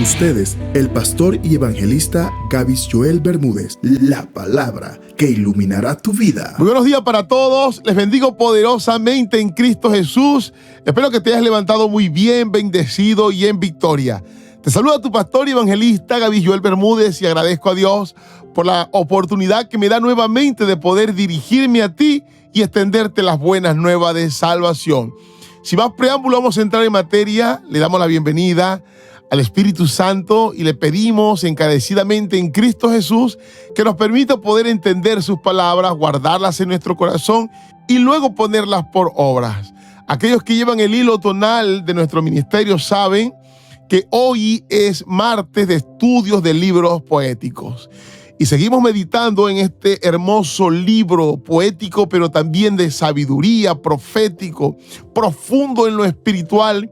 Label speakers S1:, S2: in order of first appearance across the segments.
S1: ustedes, el pastor y evangelista Gavis Joel Bermúdez, la palabra que iluminará tu vida.
S2: Muy buenos días para todos, les bendigo poderosamente en Cristo Jesús. Espero que te hayas levantado muy bien, bendecido y en victoria. Te saluda tu pastor y evangelista Gavis Joel Bermúdez y agradezco a Dios por la oportunidad que me da nuevamente de poder dirigirme a ti y extenderte las buenas nuevas de salvación. Sin más preámbulo, vamos a entrar en materia. Le damos la bienvenida al Espíritu Santo y le pedimos encarecidamente en Cristo Jesús que nos permita poder entender sus palabras, guardarlas en nuestro corazón y luego ponerlas por obras. Aquellos que llevan el hilo tonal de nuestro ministerio saben que hoy es martes de estudios de libros poéticos. Y seguimos meditando en este hermoso libro poético, pero también de sabiduría, profético, profundo en lo espiritual,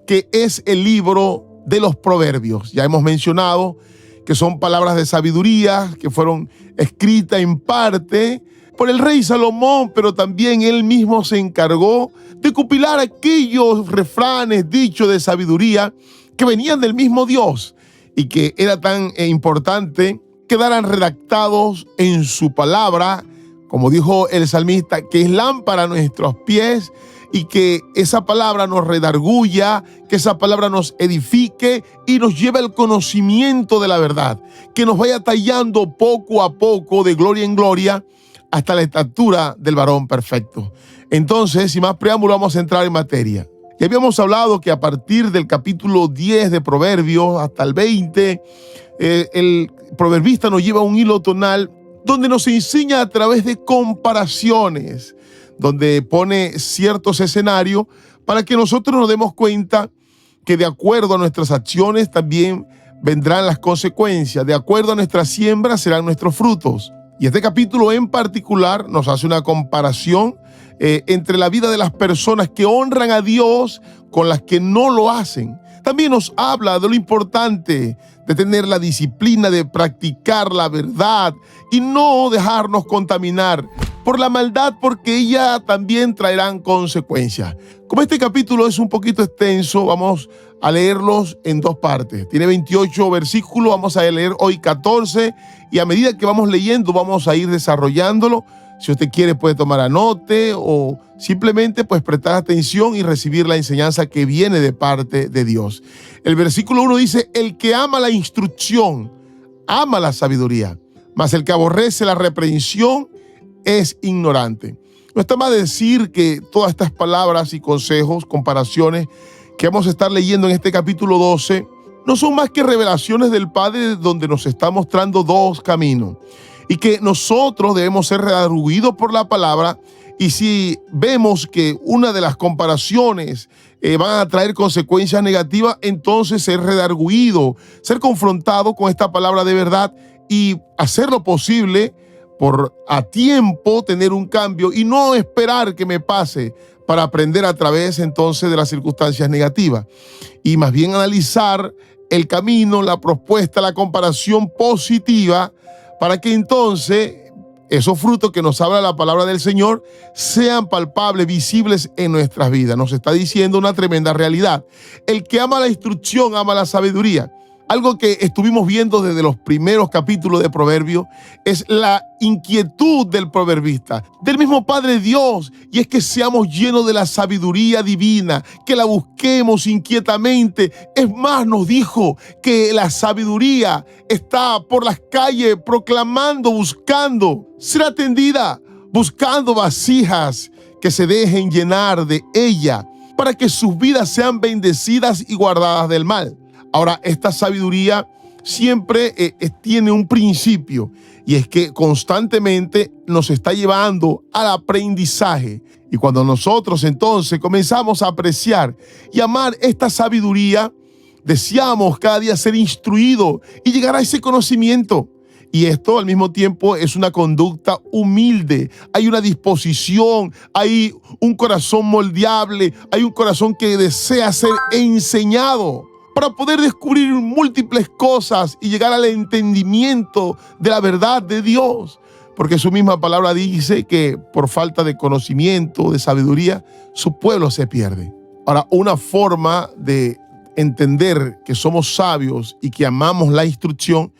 S2: que es el libro de los Proverbios. Ya hemos mencionado que son palabras de sabiduría que fueron escritas en parte por el rey Salomón, pero también él mismo se encargó de compilar aquellos refranes, dichos de sabiduría que venían del mismo Dios y que era tan importante quedaran redactados en su palabra, como dijo el salmista, que es lámpara a nuestros pies, y que esa palabra nos redarguya, que esa palabra nos edifique y nos lleve al conocimiento de la verdad, que nos vaya tallando poco a poco de gloria en gloria hasta la estatura del varón perfecto. Entonces, sin más preámbulo, vamos a entrar en materia. Ya habíamos hablado que a partir del capítulo 10 de Proverbios hasta el 20, el proverbista nos lleva un hilo tonal donde nos enseña a través de comparaciones, donde pone ciertos escenarios para que nosotros nos demos cuenta que de acuerdo a nuestras acciones también vendrán las consecuencias, de acuerdo a nuestra siembra serán nuestros frutos. Y este capítulo en particular nos hace una comparación entre la vida de las personas que honran a Dios con las que no lo hacen. También nos habla de lo importante de tener la disciplina, de practicar la verdad y no dejarnos contaminar por la maldad, porque ella también traerán consecuencias. Como este capítulo es un poquito extenso, vamos a leerlos en dos partes. Tiene 28 versículos, vamos a leer hoy 14 y a medida que vamos leyendo vamos a ir desarrollándolo. Si usted quiere puede tomar anote o simplemente pues prestar atención y recibir la enseñanza que viene de parte de Dios. El versículo 1 dice: el que ama la instrucción, ama la sabiduría, mas el que aborrece la reprensión es ignorante. No está más decir que todas estas palabras y consejos, comparaciones que vamos a estar leyendo en este capítulo 12 no son más que revelaciones del Padre, donde nos está mostrando dos caminos y que nosotros debemos ser redarguidos por la palabra. Y si vemos que una de las comparaciones van a traer consecuencias negativas, entonces ser redarguido, ser confrontado con esta palabra de verdad y hacer lo posible por a tiempo tener un cambio y no esperar que me pase para aprender a través entonces de las circunstancias negativas. Y más bien analizar el camino, la propuesta, la comparación positiva para que entonces esos frutos que nos habla la palabra del Señor sean palpables, visibles en nuestras vidas. Nos está diciendo una tremenda realidad. El que ama la instrucción, ama la sabiduría. Algo que estuvimos viendo desde los primeros capítulos de Proverbios es la inquietud del proverbista, del mismo Padre Dios, y es que seamos llenos de la sabiduría divina, que la busquemos inquietamente. Es más, nos dijo que la sabiduría está por las calles proclamando, buscando ser atendida, buscando vasijas que se dejen llenar de ella para que sus vidas sean bendecidas y guardadas del mal. Ahora, esta sabiduría siempre tiene un principio, y es que constantemente nos está llevando al aprendizaje. Y cuando nosotros entonces comenzamos a apreciar y amar esta sabiduría, deseamos cada día ser instruidos y llegar a ese conocimiento. Y esto al mismo tiempo es una conducta humilde. Hay una disposición, hay un corazón moldeable, hay un corazón que desea ser enseñado para poder descubrir múltiples cosas y llegar al entendimiento de la verdad de Dios. Porque su misma palabra dice que por falta de conocimiento, de sabiduría, su pueblo se pierde. Ahora, una forma de entender que somos sabios y que amamos la instrucción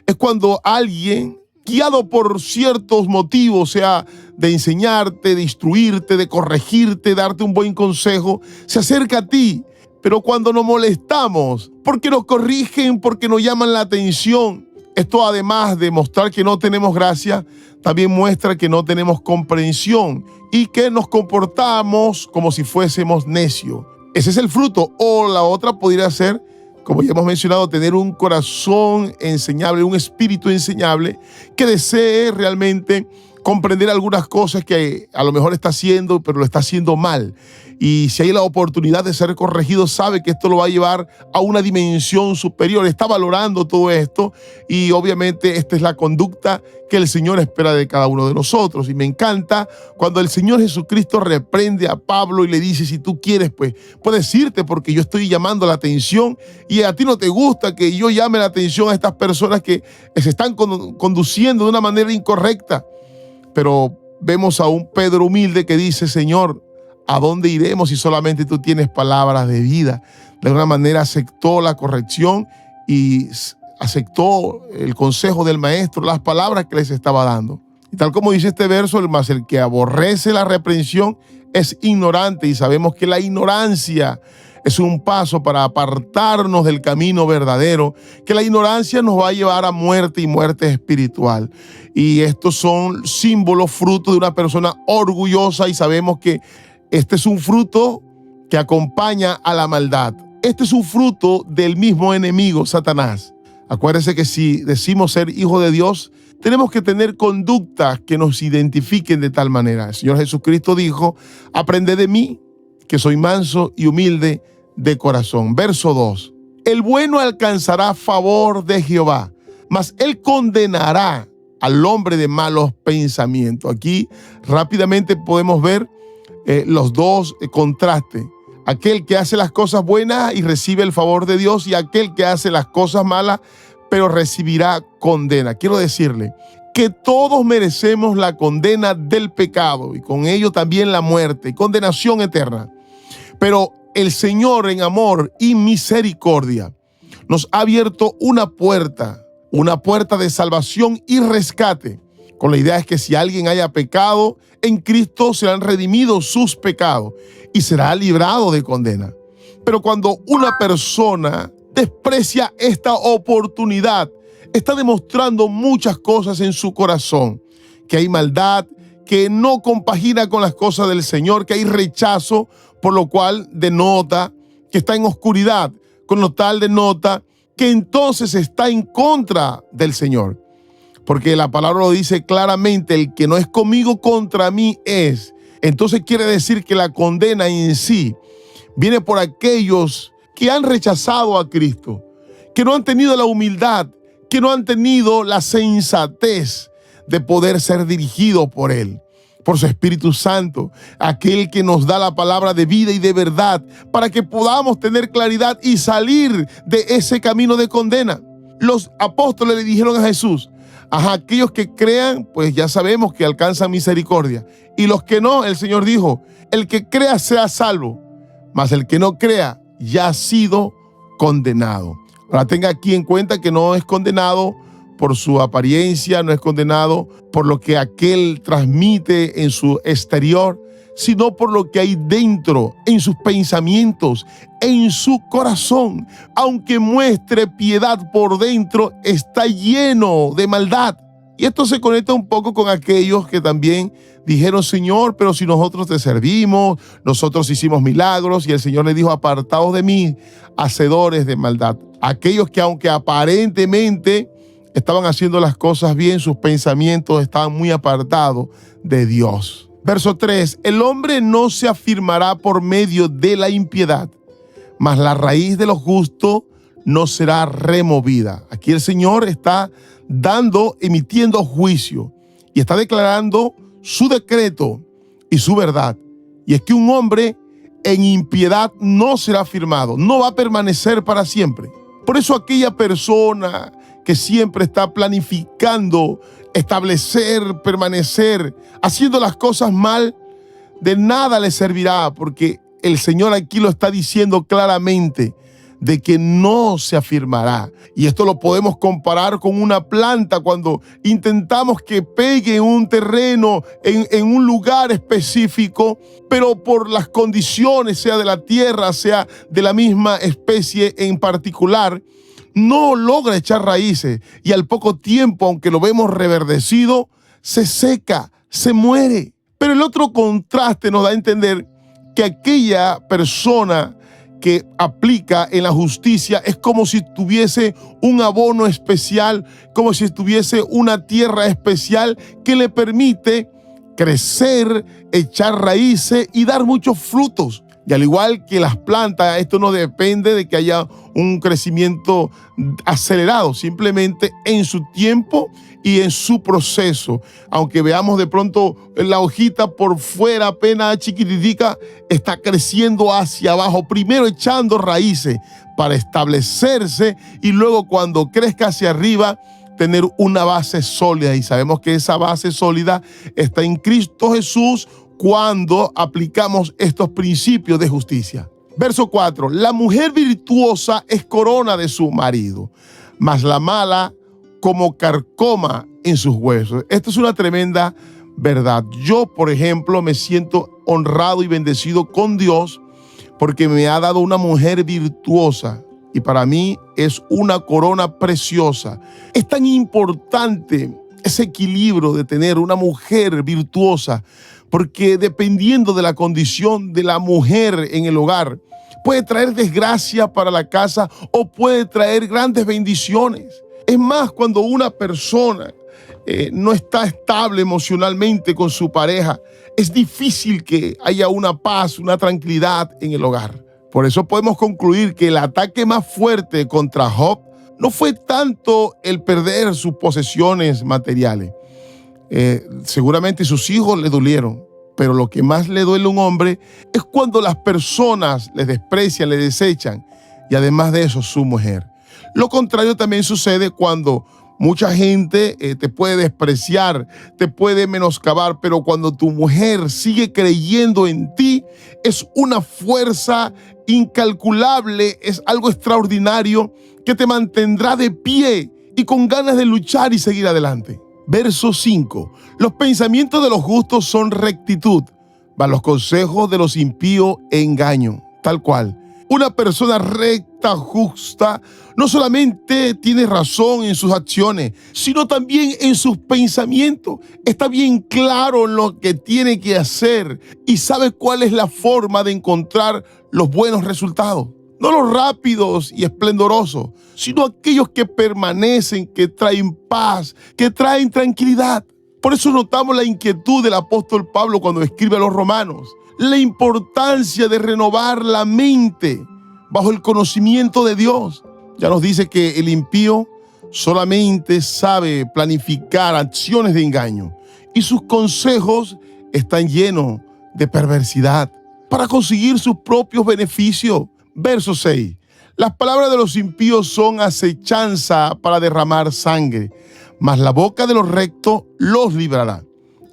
S2: es cuando alguien, guiado por ciertos motivos, sea de enseñarte, de instruirte, de corregirte, darte un buen consejo, se acerca a ti. Pero cuando nos molestamos, porque nos corrigen, porque nos llaman la atención, esto además de mostrar que no tenemos gracia, también muestra que no tenemos comprensión y que nos comportamos como si fuésemos necios. Ese es el fruto. O la otra podría ser, como ya hemos mencionado, tener un corazón enseñable, un espíritu enseñable que desee realmente comprender algunas cosas que a lo mejor está haciendo, pero lo está haciendo mal. Y si hay la oportunidad de ser corregido, sabe que esto lo va a llevar a una dimensión superior. Está valorando todo esto y obviamente esta es la conducta que el Señor espera de cada uno de nosotros. Y me encanta cuando el Señor Jesucristo reprende a Pablo y le dice, si tú quieres, pues puedes irte porque yo estoy llamando la atención y a ti no te gusta que yo llame la atención a estas personas que se están conduciendo de una manera incorrecta. Pero vemos a un Pedro humilde que dice, Señor, ¿a dónde iremos si solamente tú tienes palabras de vida? De alguna manera aceptó la corrección y aceptó el consejo del maestro, las palabras que les estaba dando. Y tal como dice este verso, el que aborrece la reprensión es ignorante, y sabemos que la ignorancia es un paso para apartarnos del camino verdadero, que la ignorancia nos va a llevar a muerte y muerte espiritual. Y estos son símbolos, frutos de una persona orgullosa, y sabemos que este es un fruto que acompaña a la maldad. Este es un fruto del mismo enemigo, Satanás. Acuérdense que si decimos ser hijos de Dios, tenemos que tener conductas que nos identifiquen de tal manera. El Señor Jesucristo dijo, aprended de mí, que soy manso y humilde de corazón. Verso 2. El bueno alcanzará favor de Jehová, mas él condenará al hombre de malos pensamientos. Aquí rápidamente podemos ver los dos contrastes. Aquel que hace las cosas buenas y recibe el favor de Dios, y aquel que hace las cosas malas pero recibirá condena. Quiero decirle que todos merecemos la condena del pecado y con ello también la muerte y condenación eterna. Pero el Señor en amor y misericordia nos ha abierto una puerta de salvación y rescate. Con la idea es que si alguien haya pecado, en Cristo serán redimidos sus pecados y será librado de condena. Pero cuando una persona desprecia esta oportunidad, está demostrando muchas cosas en su corazón, que hay maldad, que no compagina con las cosas del Señor, que hay rechazo, por lo cual denota que está en oscuridad, con lo tal denota que entonces está en contra del Señor. Porque la palabra lo dice claramente, el que no es conmigo contra mí es. Entonces quiere decir que la condena en sí viene por aquellos que han rechazado a Cristo, que no han tenido la humildad, que no han tenido la sensatez de poder ser dirigidos por Él, por su Espíritu Santo, aquel que nos da la palabra de vida y de verdad, para que podamos tener claridad y salir de ese camino de condena. Los apóstoles le dijeron a Jesús, aquellos que crean, pues ya sabemos que alcanzan misericordia. Y los que no, el Señor dijo, el que crea será salvo, mas el que no crea ya ha sido condenado. Ahora tenga aquí en cuenta que no es condenado por su apariencia, no es condenado por lo que aquel transmite en su exterior, sino por lo que hay dentro, en sus pensamientos, en su corazón. Aunque muestre piedad por dentro, está lleno de maldad. Y esto se conecta un poco con aquellos que también dijeron, Señor, pero si nosotros te servimos, nosotros hicimos milagros, y el Señor le dijo, apartaos de mí, hacedores de maldad. Aquellos que aunque aparentemente estaban haciendo las cosas bien, sus pensamientos estaban muy apartados de Dios. Verso 3, el hombre no se afirmará por medio de la impiedad, mas la raíz de lo justo no será removida. Aquí el Señor está emitiendo juicio y está declarando su decreto y su verdad. Y es que un hombre en impiedad no será firmado, no va a permanecer para siempre. Por eso aquella persona que siempre está planificando establecer, permanecer, haciendo las cosas mal, de nada le servirá, porque el Señor aquí lo está diciendo claramente. de que no se afirmará. Y esto lo podemos comparar con una planta cuando intentamos que pegue en un terreno, en un lugar específico, pero por las condiciones, sea de la tierra, sea de la misma especie en particular, no logra echar raíces y al poco tiempo, aunque lo vemos reverdecido, se seca, se muere. Pero el otro contraste nos da a entender que aquella persona que aplica en la justicia es como si tuviese un abono especial, como si tuviese una tierra especial que le permite crecer, echar raíces y dar muchos frutos. Y al igual que las plantas, esto no depende de que haya un crecimiento acelerado, simplemente en su tiempo y en su proceso. Aunque veamos de pronto la hojita por fuera apenas chiquititica, está creciendo hacia abajo, primero echando raíces para establecerse y luego cuando crezca hacia arriba, tener una base sólida. Y sabemos que esa base sólida está en Cristo Jesús, cuando aplicamos estos principios de justicia. Verso 4. La mujer virtuosa es corona de su marido, mas la mala como carcoma en sus huesos. Esto es una tremenda verdad. Yo, por ejemplo, me siento honrado y bendecido con Dios porque me ha dado una mujer virtuosa y para mí es una corona preciosa. Es tan importante ese equilibrio de tener una mujer virtuosa, porque dependiendo de la condición de la mujer en el hogar, puede traer desgracia para la casa o puede traer grandes bendiciones. Es más, cuando una persona no está estable emocionalmente con su pareja, es difícil que haya una paz, una tranquilidad en el hogar. Por eso podemos concluir que el ataque más fuerte contra Job no fue tanto el perder sus posesiones materiales. Seguramente sus hijos le dolieron, pero lo que más le duele a un hombre es cuando las personas le desprecian, le desechan y además de eso su mujer. Lo contrario también sucede cuando mucha gente te puede despreciar, te puede menoscabar, pero cuando tu mujer sigue creyendo en ti, es una fuerza incalculable, es algo extraordinario que te mantendrá de pie y con ganas de luchar y seguir adelante. Verso 5. Los pensamientos de los justos son rectitud, mas los consejos de los impíos engaño. Tal cual. Una persona recta, justa, no solamente tiene razón en sus acciones, sino también en sus pensamientos. Está bien claro en lo que tiene que hacer y sabe cuál es la forma de encontrar los buenos resultados. No los rápidos y esplendorosos, sino aquellos que permanecen, que traen paz, que traen tranquilidad. Por eso notamos la inquietud del apóstol Pablo cuando escribe a los romanos. La importancia de renovar la mente bajo el conocimiento de Dios. Ya nos dice que el impío solamente sabe planificar acciones de engaño y sus consejos están llenos de perversidad para conseguir sus propios beneficios. Verso 6. Las palabras de los impíos son acechanza para derramar sangre, mas la boca de los rectos los librará.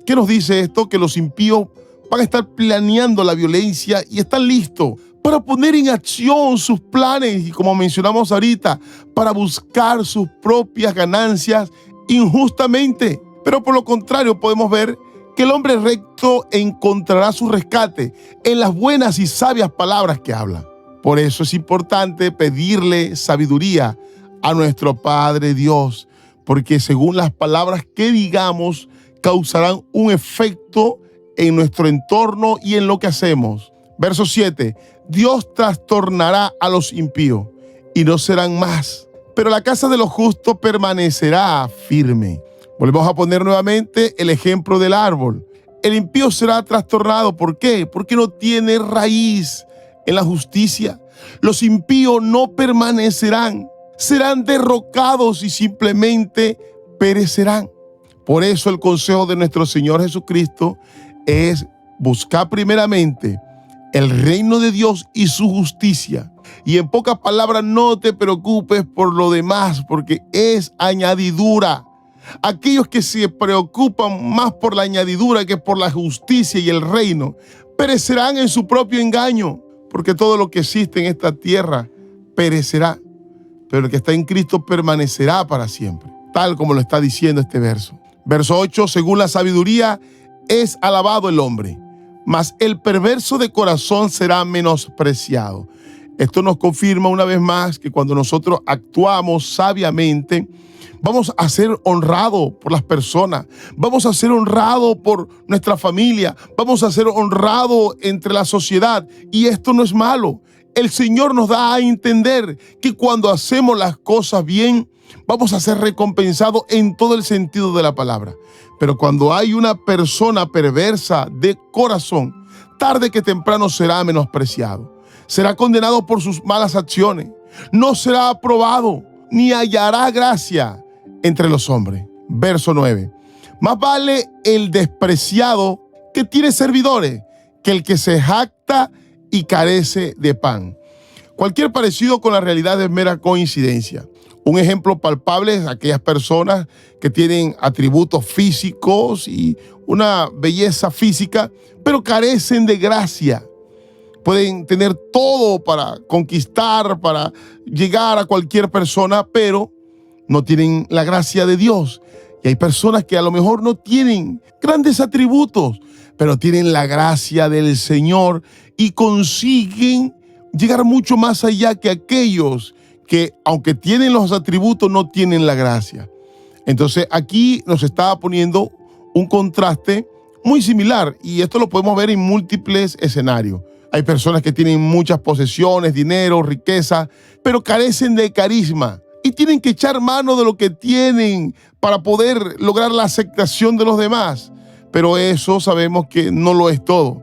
S2: ¿Qué nos dice esto? Que los impíos van a estar planeando la violencia y están listos para poner en acción sus planes y, como mencionamos ahorita, para buscar sus propias ganancias injustamente. Pero por lo contrario podemos ver que el hombre recto encontrará su rescate en las buenas y sabias palabras que habla. Por eso es importante pedirle sabiduría a nuestro Padre Dios, porque según las palabras que digamos, causarán un efecto en nuestro entorno y en lo que hacemos. Verso 7. Dios trastornará a los impíos y no serán más, pero la casa de los justos permanecerá firme. Volvemos a poner nuevamente el ejemplo del árbol. El impío será trastornado. ¿Por qué? Porque no tiene raíz en la justicia. Los impíos no permanecerán, serán derrocados y simplemente perecerán. Por eso el consejo de nuestro Señor Jesucristo es buscar primeramente el reino de Dios y su justicia. Y en pocas palabras, no te preocupes por lo demás, porque es añadidura. Aquellos que se preocupan más por la añadidura que por la justicia y el reino, perecerán en su propio engaño, porque todo lo que existe en esta tierra perecerá, pero el que está en Cristo permanecerá para siempre, tal como lo está diciendo este verso. Verso 8, según la sabiduría es alabado el hombre, mas el perverso de corazón será menospreciado. Esto nos confirma una vez más que cuando nosotros actuamos sabiamente, vamos a ser honrados por las personas, vamos a ser honrados por nuestra familia, vamos a ser honrados entre la sociedad, y esto no es malo. El Señor nos da a entender que cuando hacemos las cosas bien, vamos a ser recompensados en todo el sentido de la palabra. Pero cuando hay una persona perversa de corazón, tarde que temprano será menospreciado. Será condenado por sus malas acciones. No será aprobado, ni hallará gracia entre los hombres. Verso 9. Más vale el despreciado que tiene servidores que el que se jacta y carece de pan. Cualquier parecido con la realidad es mera coincidencia. Un ejemplo palpable es aquellas personas que tienen atributos físicos y una belleza física, pero carecen de gracia. Pueden tener todo para conquistar, para llegar a cualquier persona, pero no tienen la gracia de Dios. Y hay personas que a lo mejor no tienen grandes atributos, pero tienen la gracia del Señor y consiguen llegar mucho más allá que aquellos que, aunque tienen los atributos, no tienen la gracia. Entonces aquí nos está poniendo un contraste muy similar, y esto lo podemos ver en múltiples escenarios. Hay personas que tienen muchas posesiones, dinero, riqueza, pero carecen de carisma y tienen que echar mano de lo que tienen para poder lograr la aceptación de los demás. Pero eso sabemos que no lo es todo.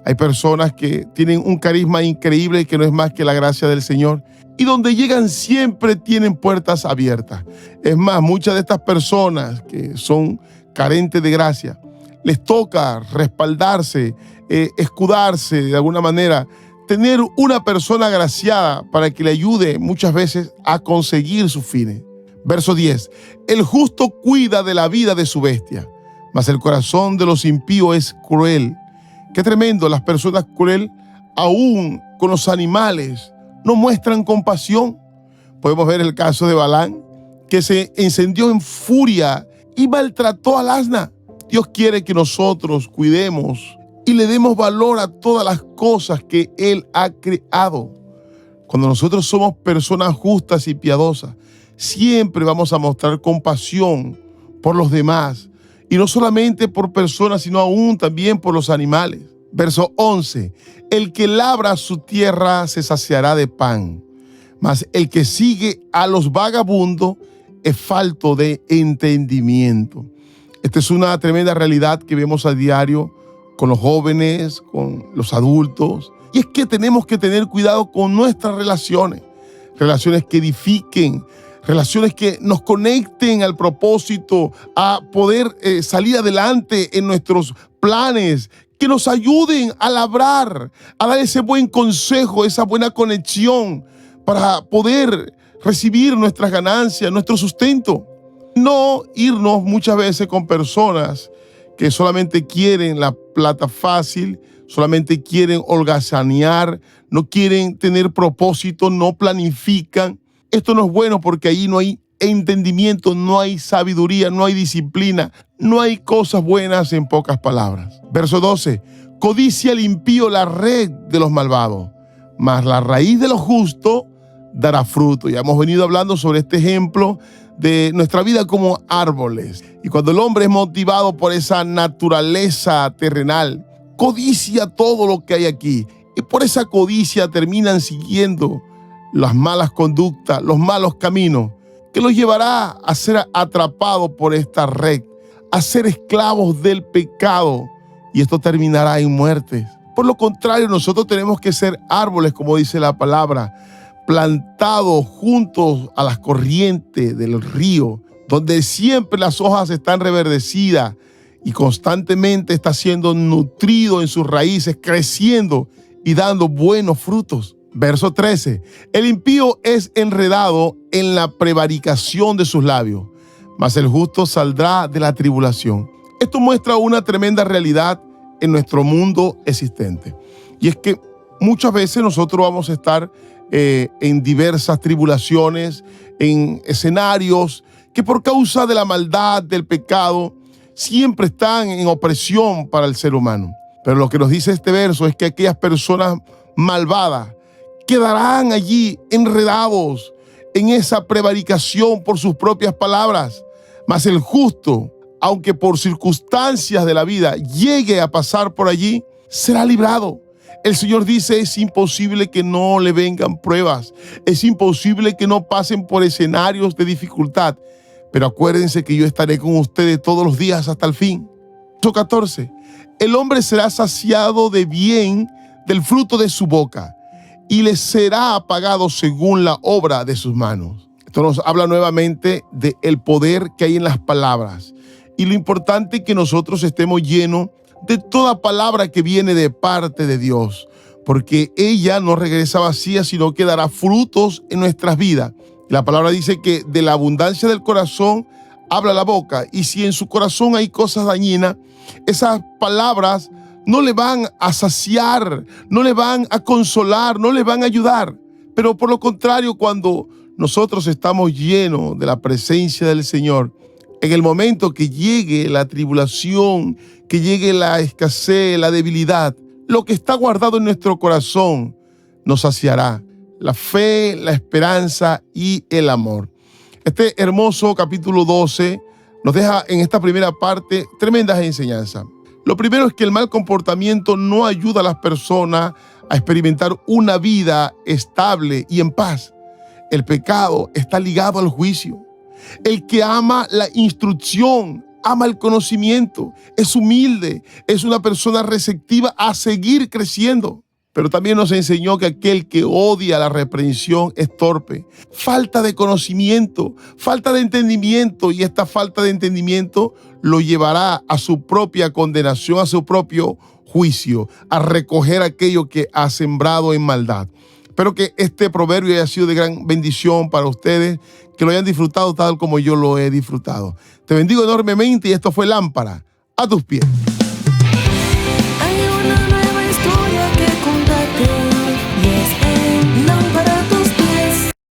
S2: Hay personas que tienen un carisma increíble que no es más que la gracia del Señor, y donde llegan siempre tienen puertas abiertas. Es más, muchas de estas personas que son carentes de gracia, les toca respaldarse, escudarse de alguna manera, tener una persona agraciada para que le ayude muchas veces a conseguir sus fines. Verso 10. El justo cuida de la vida de su bestia, mas el corazón de los impíos es cruel. Qué tremendo, las personas crueles, aún con los animales, no muestran compasión. Podemos ver el caso de Balán, que se encendió en furia y maltrató al asna. Dios quiere que nosotros cuidemos y le demos valor a todas las cosas que Él ha creado. Cuando nosotros somos personas justas y piadosas, siempre vamos a mostrar compasión por los demás, y no solamente por personas, sino aún también por los animales. Verso 11. El que labra su tierra se saciará de pan, mas el que sigue a los vagabundos es falto de entendimiento. Esta es una tremenda realidad que vemos a diario con los jóvenes, con los adultos. Y es que tenemos que tener cuidado con nuestras relaciones. Relaciones que edifiquen, relaciones que nos conecten al propósito, a poder salir adelante en nuestros planes, que nos ayuden a labrar, a dar ese buen consejo, esa buena conexión para poder recibir nuestras ganancias, nuestro sustento. No irnos muchas veces con personas que solamente quieren la plata fácil, solamente quieren holgazanear, no quieren tener propósito, no planifican. Esto no es bueno porque ahí no hay entendimiento, no hay sabiduría, no hay disciplina, no hay cosas buenas, en pocas palabras. Verso 12. Codicia el impío la red de los malvados, mas la raíz de los justos dará fruto. Ya hemos venido hablando sobre este ejemplo de nuestra vida como árboles. Y cuando el hombre es motivado por esa naturaleza terrenal, codicia todo lo que hay aquí. Y por esa codicia terminan siguiendo las malas conductas, los malos caminos, que los llevará a ser atrapados por esta red, a ser esclavos del pecado, y esto terminará en muertes. Por lo contrario, nosotros tenemos que ser árboles, como dice la palabra, plantados juntos a las corrientes del río, donde siempre las hojas están reverdecidas y constantemente está siendo nutrido en sus raíces, creciendo y dando buenos frutos. Verso 13. El impío es enredado en la prevaricación de sus labios, mas el justo saldrá de la tribulación. Esto muestra una tremenda realidad en nuestro mundo existente. Y es que muchas veces nosotros vamos a estar en diversas tribulaciones, en escenarios que por causa de la maldad, del pecado, siempre están en opresión para el ser humano. Pero lo que nos dice este verso es que aquellas personas malvadas quedarán allí enredados en esa prevaricación por sus propias palabras. Mas el justo, aunque por circunstancias de la vida llegue a pasar por allí, será librado. El Señor dice, es imposible que no le vengan pruebas, es imposible que no pasen por escenarios de dificultad, pero acuérdense que yo estaré con ustedes todos los días hasta el fin. Verso 14, el hombre será saciado de bien del fruto de su boca y le será apagado según la obra de sus manos. Esto nos habla nuevamente del poder que hay en las palabras y lo importante es que nosotros estemos llenos de toda palabra que viene de parte de Dios, porque ella no regresa vacía, sino que dará frutos en nuestras vidas. La palabra dice que de la abundancia del corazón habla la boca, y si en su corazón hay cosas dañinas, esas palabras no le van a saciar, no le van a consolar, no le van a ayudar. Pero por lo contrario, cuando nosotros estamos llenos de la presencia del Señor, en el momento que llegue la tribulación, que llegue la escasez, la debilidad, lo que está guardado en nuestro corazón nos saciará. La fe, la esperanza y el amor. Este hermoso capítulo 12 nos deja en esta primera parte tremendas enseñanzas. Lo primero es que el mal comportamiento no ayuda a las personas a experimentar una vida estable y en paz. El pecado está ligado al juicio. El que ama la instrucción, ama el conocimiento, es humilde, es una persona receptiva a seguir creciendo. Pero también nos enseñó que aquel que odia la reprensión es torpe. Falta de conocimiento, falta de entendimiento, y esta falta de entendimiento lo llevará a su propia condenación, a su propio juicio, a recoger aquello que ha sembrado en maldad. Espero que este proverbio haya sido de gran bendición para ustedes, que lo hayan disfrutado tal como yo lo he disfrutado. Te bendigo enormemente y esto fue Lámpara a tus pies.
S3: Hay una